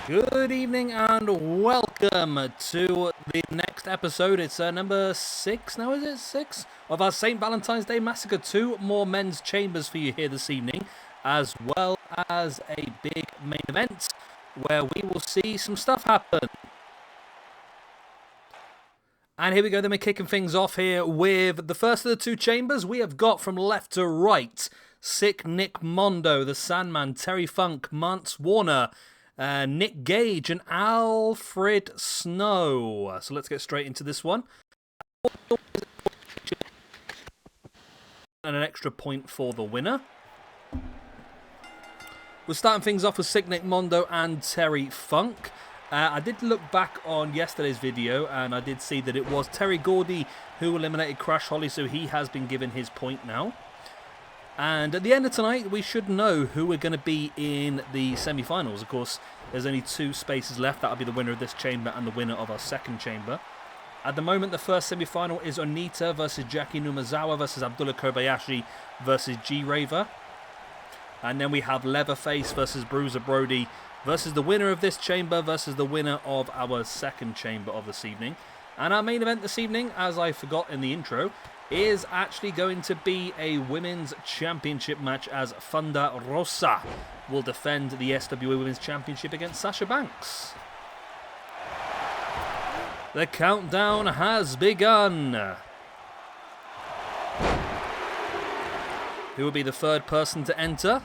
Good evening and welcome to the next episode. It's number 6 now, is it? 6? Of our St. Valentine's Day Massacre. 2 more men's chambers for you here this evening, as well as a big main event where we will see some stuff happen. And here we go, then we're kicking things off here with the first of the 2 chambers. We have got from left to right, Sick Nick Mondo, the Sandman, Terry Funk, Mance Warner, Nick Gage and Alfred Snow. So let's get straight into this one. And an extra point for the winner. We're starting things off with Sick Nick Mondo and Terry Funk. I did look back on yesterday's video and I did see that it was Terry Gordy who eliminated Crash Holly, so he has been given his point now. And at the end of tonight, we should know who we're going to be in the semi-finals. Of course, there's only 2 spaces left. That'll be the winner of this chamber and the winner of our second chamber. At the moment, the first semi-final is Onita versus Jackie Numazawa versus Abdullah Kobayashi versus G-Raver. And then we have Leatherface versus Bruiser Brody versus the winner of this chamber versus the winner of our second chamber of this evening. And our main event this evening, as I forgot in the intro, is actually going to be a women's championship match as Thunder Rosa will defend the SWA Women's Championship against Sasha Banks. The countdown has begun. Who will be the third person to enter?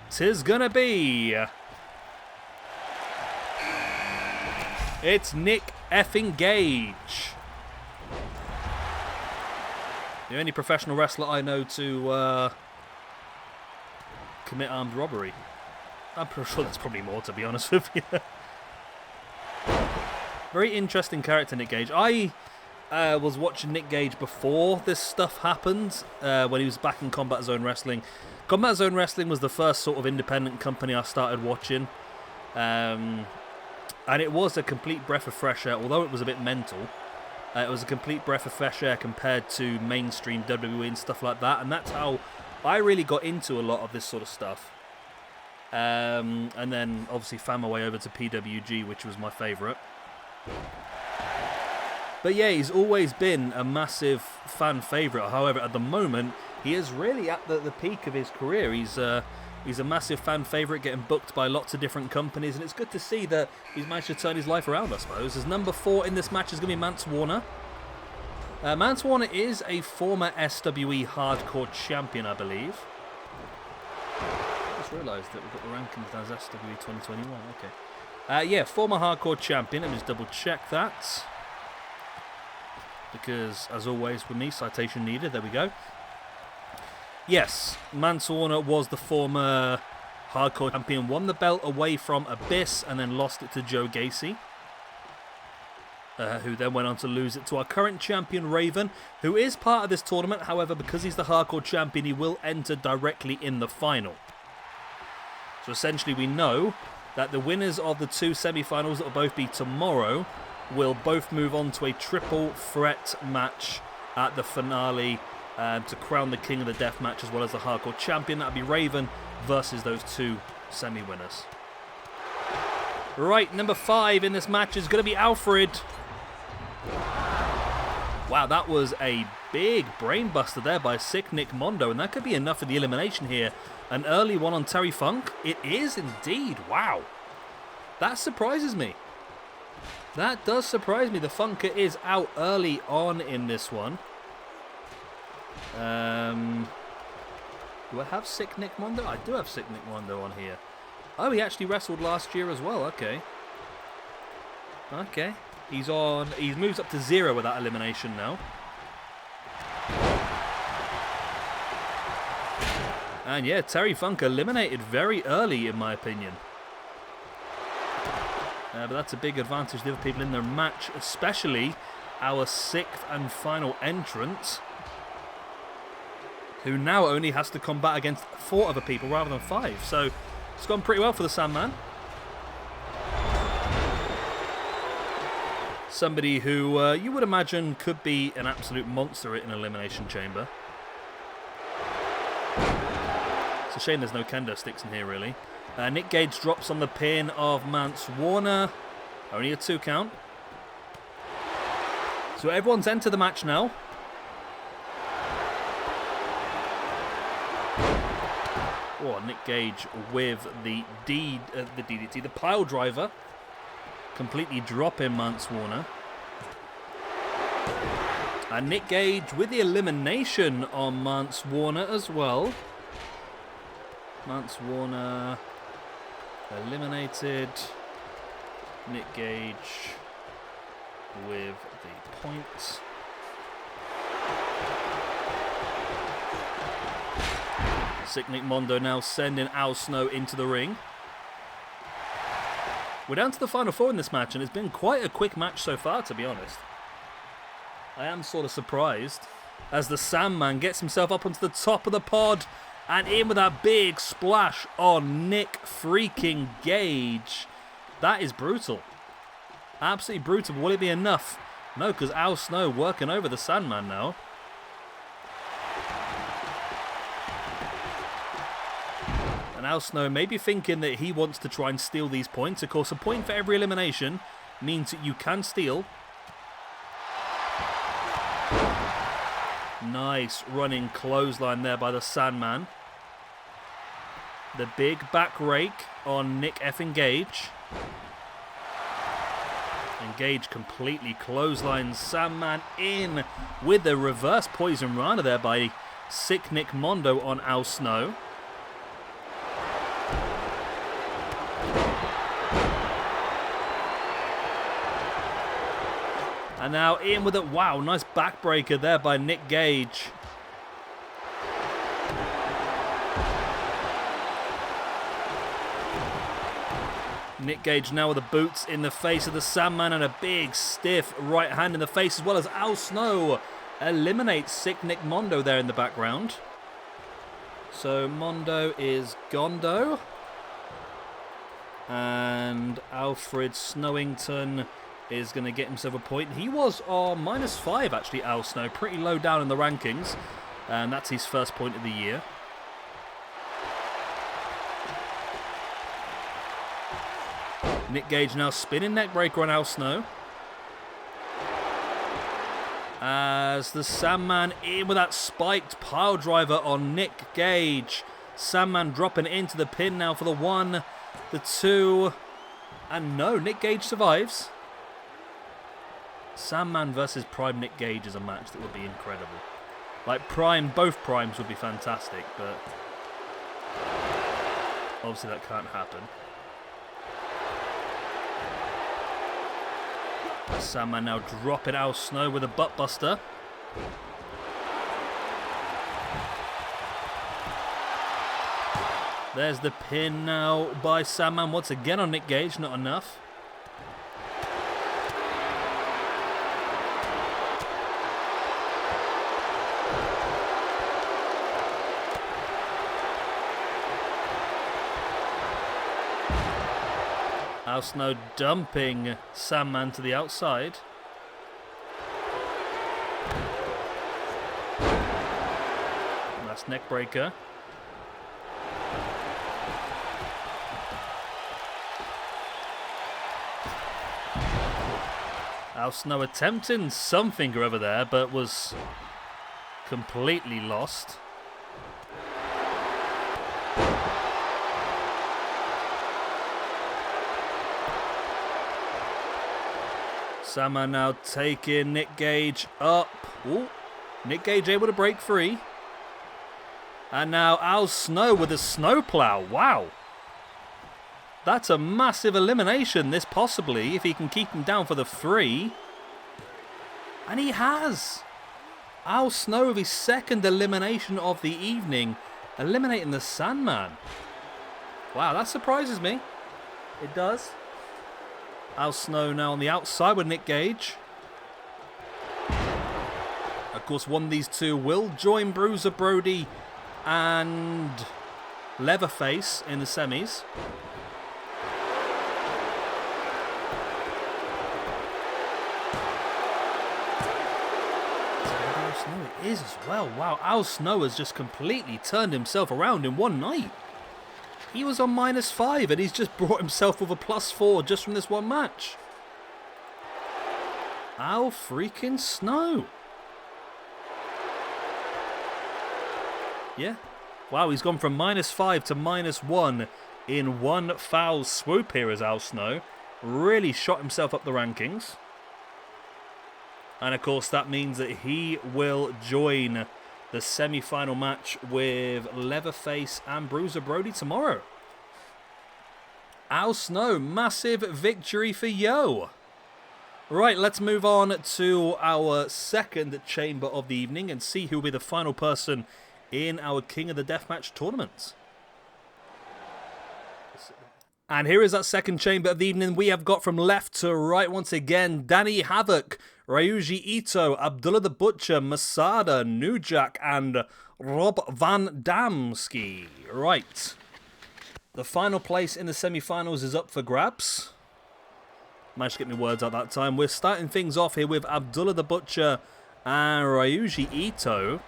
'Tis gonna be... It's Nick effing Gage. The only professional wrestler I know to commit armed robbery. I'm pretty sure there's probably more, to be honest with you. Very interesting character, Nick Gage. I was watching Nick Gage before this stuff happened, when he was back in Combat Zone Wrestling. Combat Zone Wrestling was the first sort of independent company I started watching. And it was a complete breath of fresh air, although it was a bit mental. It was a complete breath of fresh air compared to mainstream WWE and stuff like that. And that's how I really got into a lot of this sort of stuff. And then obviously found my way over to PWG, which was my favourite. But yeah, he's always been a massive fan favourite. However, at the moment, he is really at the peak of his career. He's a massive fan favourite, getting booked by lots of different companies, and it's good to see that he's managed to turn his life around, I suppose. As number 4 in this match is going to be Mance Warner. Mance Warner is a former SWE Hardcore champion, I believe. I just realised that we've got the rankings as SWE 2021, okay. Yeah, former Hardcore champion, let me just double check that. Because, as always with me, citation needed, there we go. Yes, Mance Warner was the former Hardcore champion, won the belt away from Abyss and then lost it to Joe Gacy, who then went on to lose it to our current champion, Raven, who is part of this tournament. However, because he's the Hardcore champion, he will enter directly in the final. So essentially we know that the winners of the 2 semi-finals that will both be tomorrow will both move on to a triple threat match at the finale to crown the king of the death match as well as the Hardcore champion. That would be Raven versus those 2 semi-winners. Right, number 5 in this match is going to be Alfred. Wow, that was a big brainbuster there by Sick Nick Mondo, and that could be enough for the elimination here. An early one on Terry Funk. It is indeed. Wow. That surprises me. That does surprise me. The Funker is out early on in this one. Do I have Sick Nick Mondo? I do have Sick Nick Mondo on here. Oh, he actually wrestled last year as well. Okay. Okay. He's moves up to 0 with that elimination now. And yeah, Terry Funk eliminated very early, in my opinion. But that's a big advantage to the other people in their match, especially our 6th and final entrant, who now only has to combat against 4 other people rather than 5. So it's gone pretty well for the Sandman. Somebody who you would imagine could be an absolute monster in an elimination chamber. It's a shame there's no kendo sticks in here, really. Nick Gage drops on the pin of Mance Warner. Only a 2 count. So everyone's entered the match now. Oh, Nick Gage with the DDT, the pile driver. Completely dropping Mance Warner. And Nick Gage with the elimination on Mance Warner as well. Mance Warner eliminated. Nick Gage with the point. Sick Mondo now sending Al Snow into the ring. We're down to the final 4 in this match, and it's been quite a quick match so far, to be honest. I am sort of surprised as the Sandman gets himself up onto the top of the pod and in with that big splash on Nick freaking Gage. That is brutal. Absolutely brutal. Will it be enough? No, because Al Snow working over the Sandman now. And Al Snow may be thinking that he wants to try and steal these points. Of course, a point for every elimination means that you can steal. Nice running clothesline there by the Sandman. The big back rake on Nick effing Gage. And Gage completely clotheslines Sandman in with the reverse poison rana there by Sick Nick Mondo on Al Snow. And now in with it. Wow, nice backbreaker there by Nick Gage. Nick Gage now with the boots in the face of the Sandman and a big stiff right hand in the face, as well as Al Snow eliminates Sick Nick Mondo there in the background. So Mondo is Gondo. And Alfred Snowington is going to get himself a point. He was -5 actually, Al Snow. Pretty low down in the rankings. And that's his first point of the year. Nick Gage now spinning neckbreaker on Al Snow. As the Sandman in with that spiked pile driver on Nick Gage. Sandman dropping into the pin now for the 1, the 2, and no, Nick Gage survives. Sandman versus Prime Nick Gage is a match that would be incredible. Like both Primes would be fantastic, but obviously that can't happen. Sandman now dropping Al Snow with a butt buster. There's the pin now by Sandman once again on Nick Gage, not enough. Al Snow dumping Sandman to the outside. That's neckbreaker. Al Snow attempting something over there, but was completely lost. Sandman now taking Nick Gage up. Ooh. Nick Gage able to break free. And now Al Snow with a snowplow. Wow. That's a massive elimination, this possibly, if he can keep him down for the 3. And he has. Al Snow with his second elimination of the evening, eliminating the Sandman. Wow, that surprises me. It does. Al Snow now on the outside with Nick Gage. Of course, one of these two will join Bruiser Brody and Leatherface in the semis. Al Snow it is as well. Wow, Al Snow has just completely turned himself around in one night. He was on -5 and he's just brought himself with a +4 just from this one match. Ow freaking snow. Yeah. Wow, he's gone from -5 to -1 in one foul swoop here as Al Snow. Really shot himself up the rankings. And of course that means that he will join the semi-final match with Leatherface and Bruiser Brody tomorrow. Al Snow, massive victory for Yo. Right, let's move on to our second chamber of the evening and see who will be the final person in our King of the Deathmatch tournament. And here is that second chamber of the evening. We have got from left to right once again, Danny Havoc, Ryuji Ito, Abdullah the Butcher, Masada, New Jack, and Rob Van Damski. Right. The final place in the semi-finals is up for grabs. Managed to get my words out that time. We're starting things off here with Abdullah the Butcher and Ryuji Ito.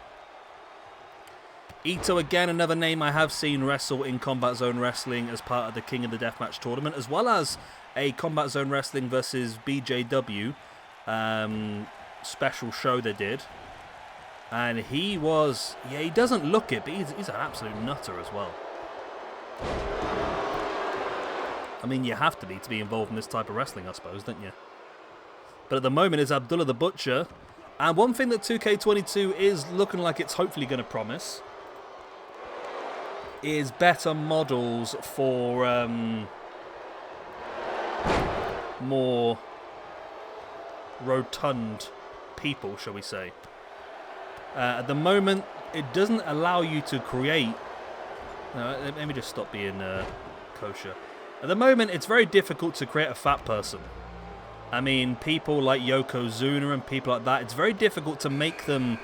Ito, again, another name I have seen wrestle in Combat Zone Wrestling as part of the King of the Deathmatch tournament, as well as a Combat Zone Wrestling versus BJW special show they did. And he was, yeah, he doesn't look it, but he's an absolute nutter as well. I mean, you have to be involved in this type of wrestling, I suppose, don't you? But at the moment is Abdullah the Butcher. And one thing that 2K22 is looking like it's hopefully going to promise is better models for more rotund people, shall we say. At the moment, it doesn't allow you to create... No, let me just stop being kosher. At the moment, it's very difficult to create a fat person. I mean, people like Yokozuna and people like that, it's very difficult to make them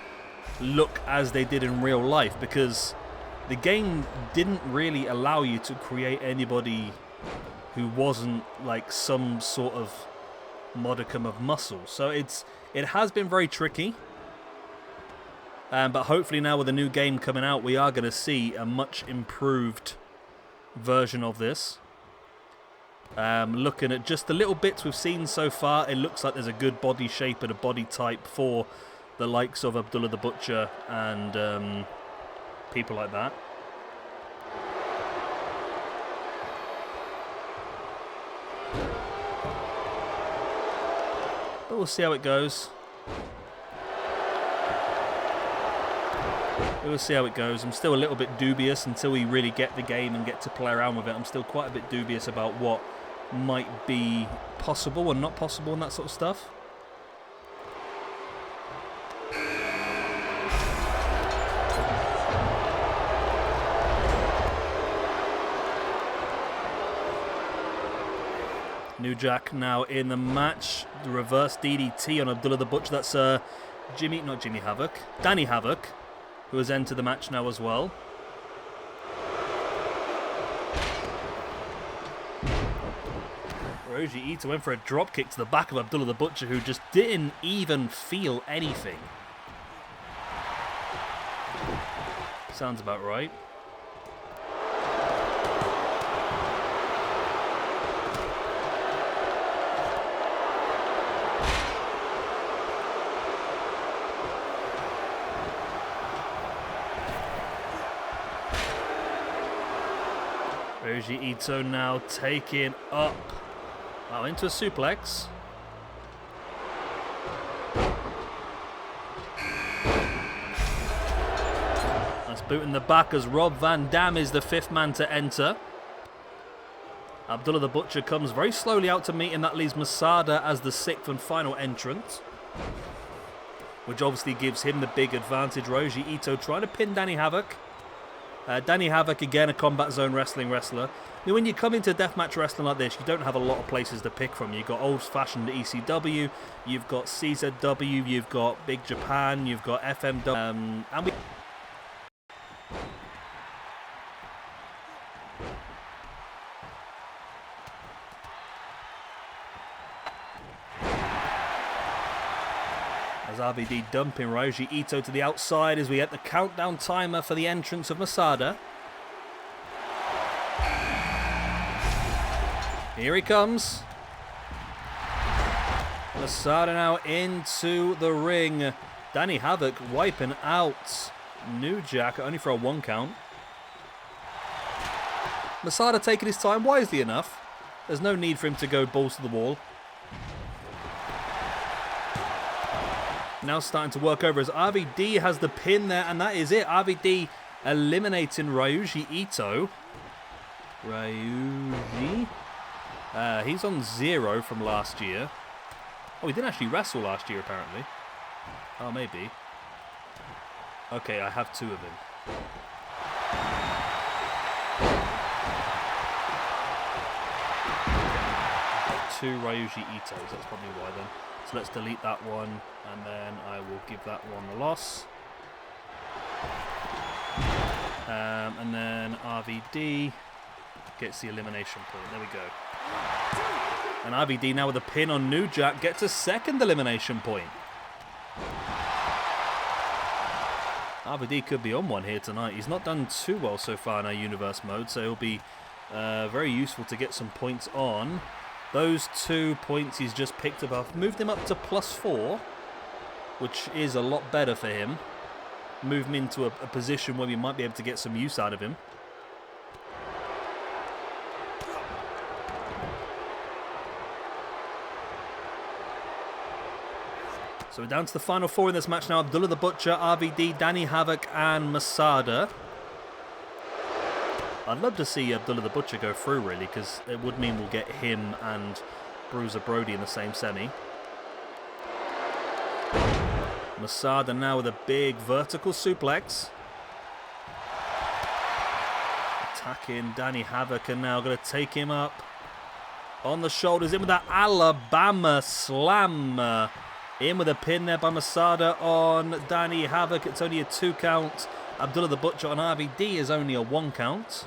look as they did in real life because the game didn't really allow you to create anybody who wasn't like some sort of modicum of muscle. So it has been very tricky. But hopefully now with the new game coming out, we are going to see a much improved version of this. Looking at just the little bits we've seen so far, it looks like there's a good body shape and a body type for the likes of Abdullah the Butcher and people like that. But we'll see how it goes. We'll see how it goes. I'm still a little bit dubious until we really get the game and get to play around with it. I'm still quite a bit dubious about what might be possible and not possible and that sort of stuff. New Jack now in the match. The reverse DDT on Abdullah the Butcher. That's Danny Havoc, who has entered the match now as well. Ryuji Ito went for a dropkick to the back of Abdullah the Butcher, who just didn't even feel anything. Sounds about right. Ryuji Ito now taking up into a suplex. That's boot in the back as Rob Van Dam is the fifth man to enter. Abdullah the Butcher comes very slowly out to meet him. That leaves Masada as the sixth and final entrant, which obviously gives him the big advantage. Ryuji Ito trying to pin Danny Havoc. Danny Havoc, again, a Combat Zone Wrestling wrestler. I mean, when you come into deathmatch wrestling like this, you don't have a lot of places to pick from. You've got old-fashioned ECW, you've got CZW, you've got Big Japan, you've got FMW, and we... As RVD dumping Ryuji Ito to the outside as we get the countdown timer for the entrance of Masada. Here he comes. Masada now into the ring. Danny Havoc wiping out New Jack, only for a 1 count. Masada taking his time wisely enough. There's no need for him to go balls to the wall. Now starting to work over as RVD has the pin there, and that is it. RVD eliminating Ryuji Ito. Ryuji. He's on 0 from last year. Oh, he didn't actually wrestle last year, apparently. Oh, maybe. Okay, I have 2 of him. Two Ryuji Itos, that's probably why then. So let's delete that one, and then I will give that one the loss. And then RVD gets the elimination point. There we go. And RVD now with a pin on New Jack gets a 2nd elimination point. RVD could be on one here tonight. He's not done too well so far in our universe mode, so it'll be very useful to get some points on. Those 2 points he's just picked up, I've moved him up to +4, which is a lot better for him. Move him into a position where we might be able to get some use out of him. So we're down to the final 4 in this match now. Abdullah the Butcher, RVD, Danny Havoc and Masada. I'd love to see Abdullah the Butcher go through, really, because it would mean we'll get him and Bruiser Brody in the same semi. Masada now with a big vertical suplex. Attacking Danny Havoc, and now going to take him up on the shoulders. In with that Alabama slam. In with a pin there by Masada on Danny Havoc. It's only a 2 count. Abdullah the Butcher on RVD is only a 1 count.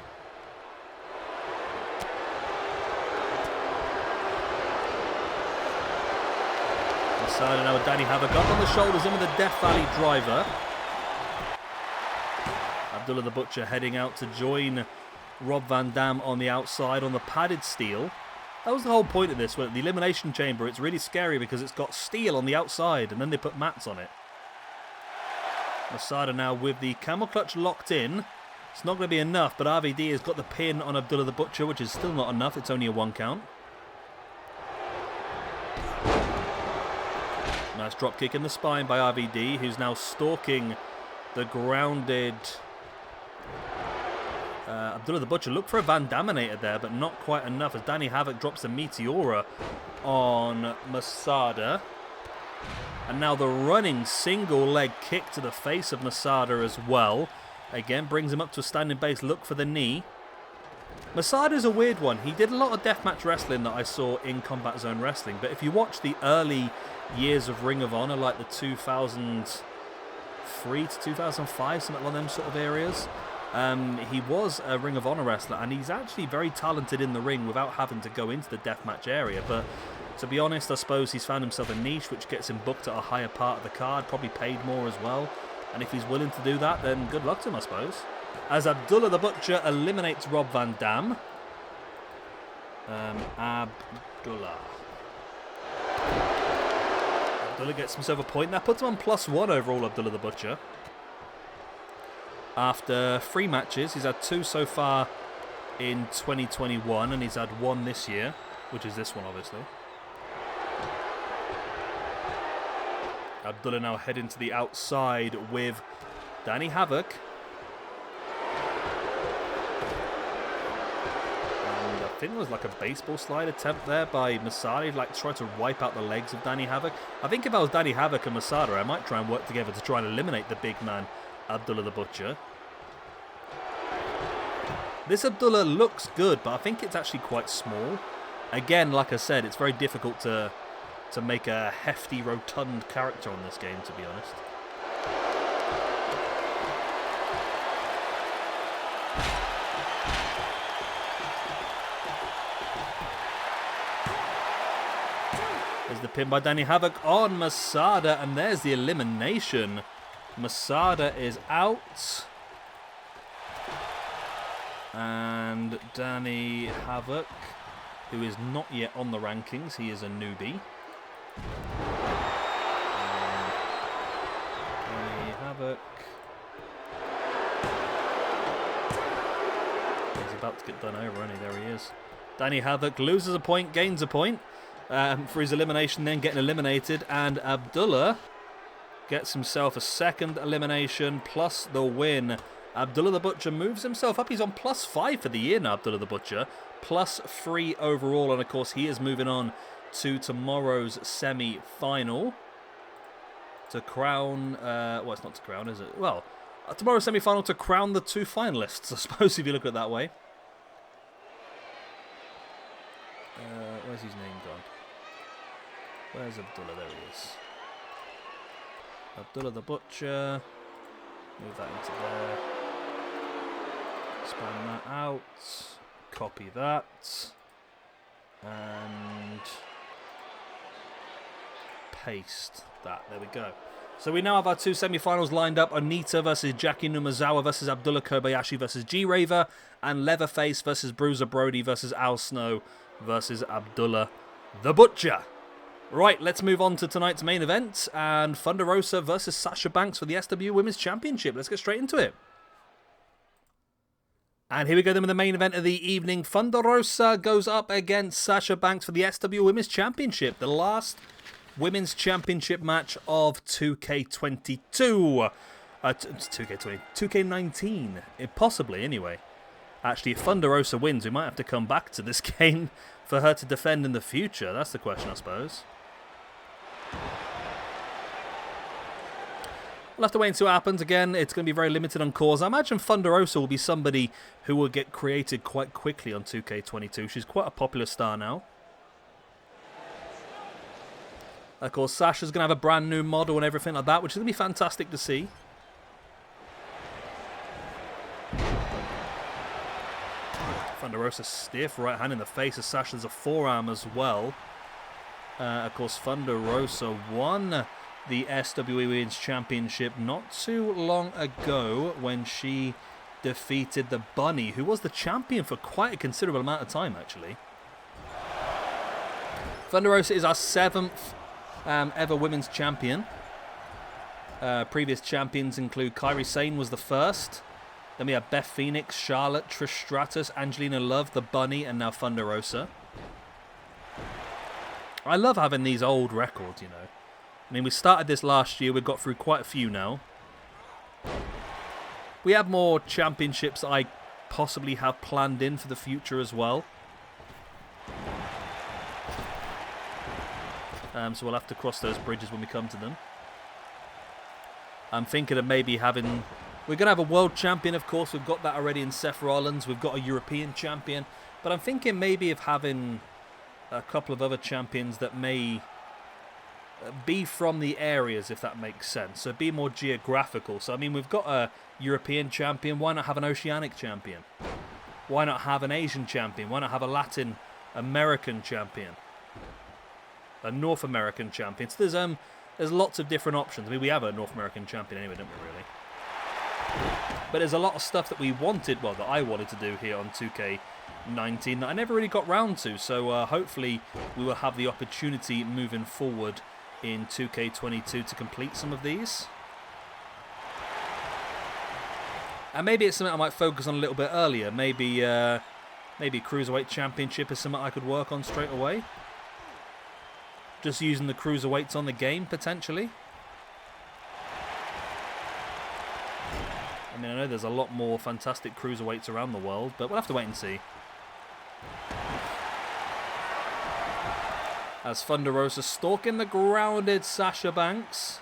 Masada now with Danny Havoc up on the shoulders, in with a Death Valley driver. Abdullah the Butcher heading out to join Rob Van Dam on the outside on the padded steel. That was the whole point of this. The Elimination Chamber, it's really scary because it's got steel on the outside and then they put mats on it. Masada now with the camel clutch locked in. It's not going to be enough, but RVD has got the pin on Abdullah the Butcher, which is still not enough. It's only a 1 count. Nice drop kick in the spine by RVD, who's now stalking the grounded Abdullah the Butcher. Look for a Van Daminator there, but not quite enough as Danny Havoc drops the Meteora on Masada. And now the running single leg kick to the face of Masada as well. Again, brings him up to a standing base. Look for the knee. Masada's a weird one. He did a lot of deathmatch wrestling that I saw in Combat Zone Wrestling. But if you watch the early years of Ring of Honor, like the 2003 to 2005, something along them sort of areas, he was a Ring of Honor wrestler. And he's actually very talented in the ring without having to go into the deathmatch area. But to be honest, I suppose he's found himself a niche which gets him booked at a higher part of the card, probably paid more as well. And if he's willing to do that, then good luck to him, I suppose. As Abdullah the Butcher eliminates Rob Van Dam. Abdullah gets himself a point. That puts him on +1 overall, Abdullah the Butcher. After 3 matches, he's had 2 so far in 2021, and he's had 1 this year, which is this one, obviously. Abdullah now heading to the outside with Danny Havoc. And I think it was like a baseball slide attempt there by Masada. He'd like try to wipe out the legs of Danny Havoc. I think if I was Danny Havoc and Masada, I might try and work together to try and eliminate the big man, Abdullah the Butcher. This Abdullah looks good, but I think it's actually quite small. Again, like I said, it's very difficult to make a hefty, rotund character on this game, to be honest. There's the pin by Danny Havoc on Masada, and there's the elimination. Masada is out. And Danny Havoc who is not yet on the rankings. He is a newbie. Havoc. He's about to get done over, isn't he? There he is. Danny Havoc loses a point, gains a point for his elimination, then getting eliminated. And Abdullah gets himself a second elimination plus the win. Abdullah the Butcher moves himself up. He's on +5 for the year now, Abdullah the Butcher. +3 overall. And, of course, he is moving on to tomorrow's semi-final. To crown... well, it's not to crown, is it? Well, tomorrow's semi-final to crown the 2 finalists, I suppose, if you look at it that way. Where's his name gone? Where's Abdullah? There he is. Abdullah the Butcher. Move that into there. Expand that out. Copy that. And paste that. There we go. So we now have our 2 semi-finals lined up. Onita versus Jackie Numazawa versus Abdullah Kobayashi versus G-Raver. And Leatherface versus Bruiser Brody versus Al Snow versus Abdullah the Butcher. Right, let's move on to tonight's main event. And Thunder Rosa versus Sasha Banks for the SW Women's Championship. Let's get straight into it. And here we go then with the main event of the evening. Thunder Rosa goes up against Sasha Banks for the SW Women's Championship. The last Women's Championship match of 2K22. 2K19. Possibly, anyway. Actually, if Thunder Rosa wins, we might have to come back to this game for her to defend in the future. That's the question, I suppose. We'll have to wait and see what happens. Again, it's going to be very limited on cause. I imagine Thunder Rosa will be somebody who will get created quite quickly on 2K22. She's quite a popular star now. Of course, Sasha's going to have a brand new model and everything like that, which is going to be fantastic to see. Thunder Rosa stiff right hand in the face of Sasha. There's a forearm as well. Of course, Thunder Rosa won the SWE Women's Championship not too long ago when she defeated the Bunny, who was the champion for quite a considerable amount of time, actually. Thunder Rosa is our 7th ever women's champion. Previous champions include Kairi Sane was the first. Then we have Beth Phoenix, Charlotte, Trish Stratus, Angelina Love, the Bunny, and now Thunder Rosa. I love having these old records, you know. I mean, we started this last year. We've got through quite a few now. We have more championships I possibly have planned in for the future as well. So we'll have to cross those bridges when we come to them. I'm thinking of maybe having... We're going to have a world champion, of course. We've got that already in Seth Rollins. We've got a European champion. But I'm thinking maybe of having a couple of other champions that may be from the areas, if that makes sense. So be more geographical. So, I mean, we've got a European champion. Why not have an Oceanic champion? Why not have an Asian champion? Why not have a Latin American champion? A North American champion. So there's lots of different options. I mean, we have a North American champion anyway, don't we, really? But there's a lot of stuff that we wanted, well, that I wanted to do here on 2K19 that I never really got round to. So hopefully we will have the opportunity moving forward in 2K22 to complete some of these. And maybe it's something I might focus on a little bit earlier. Maybe Cruiserweight Championship is something I could work on straight away. Just using the Cruiserweights on the game, potentially. I mean, I know there's a lot more fantastic Cruiserweights around the world, but we'll have to wait and see. As Thunder Rosa stalking the grounded Sasha Banks.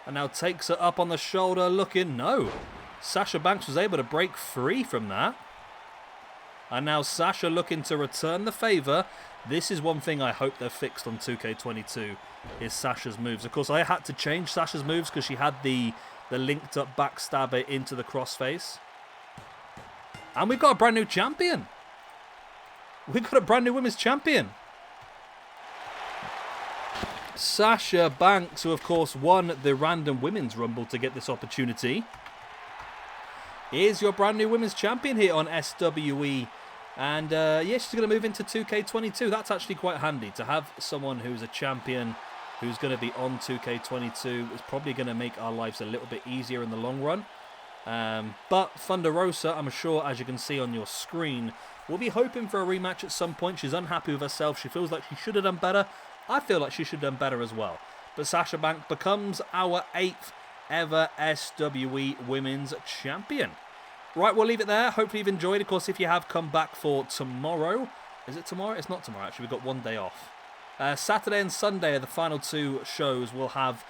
And now takes her up on the shoulder, looking... No! Sasha Banks was able to break free from that. And now Sasha looking to return the favour. This is one thing I hope they've fixed on 2K22, is Sasha's moves. Of course, I had to change Sasha's moves because she had the linked up backstabber into the crossface. And we've got a brand new champion. We've got a brand new women's champion. Sasha Banks, who of course won the random women's rumble to get this opportunity, is your brand new women's champion here on SWE And yeah, she's going to move into 2K22. That's actually quite handy to have someone who's a champion who's going to be on 2K22. Is probably going to make our lives a little bit easier in the long run. But Thunder Rosa, I'm sure, as you can see on your screen, will be hoping for a rematch at some point. She's unhappy with herself. She feels like she should have done better. I feel like she should have done better as well. But Sasha Banks becomes our 8th ever SWE Women's Champion. Right, we'll leave it there. Hopefully you've enjoyed. Of course, if you have, come back for tomorrow. Is it tomorrow? It's not tomorrow, actually. We've got one day off. Saturday and Sunday are the final 2 shows. We'll have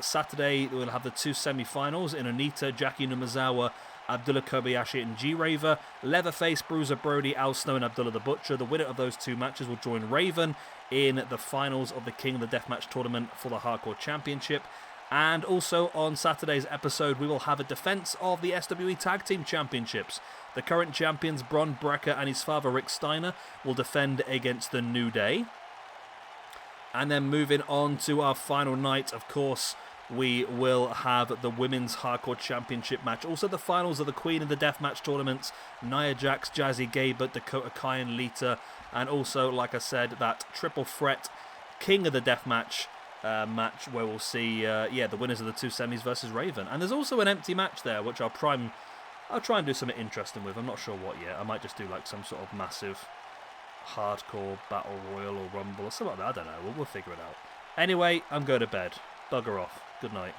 Saturday, we'll have the 2 semi-finals in Onita, Jackie Numazawa, Abdullah Kobayashi and G-Raver. Leatherface, Bruiser Brody, Al Snow and Abdullah the Butcher. The winner of those 2 matches will join Raven in the finals of the King of the Deathmatch tournament for the Hardcore Championship. And also on Saturday's episode, we will have a defense of the SWE Tag Team Championships. The current champions, Bron Brecker and his father, Rick Steiner, will defend against the New Day. And then moving on to our final night, of course, we will have the Women's Hardcore Championship match. Also the finals of the Queen of the Deathmatch tournaments, Nia Jax, Jazzy Gabert, Dakota Kai and Lita. And also, like I said, that triple threat King of the Deathmatch match where we'll see the winners of the 2 semis versus Raven. And there's also an empty match there, which I'll try and do something interesting with. I'm not sure what yet. I might just do like some sort of massive hardcore battle royal or rumble or something like that. I don't know. We'll figure it out. Anyway, I'm going to bed. Bugger off. Good night.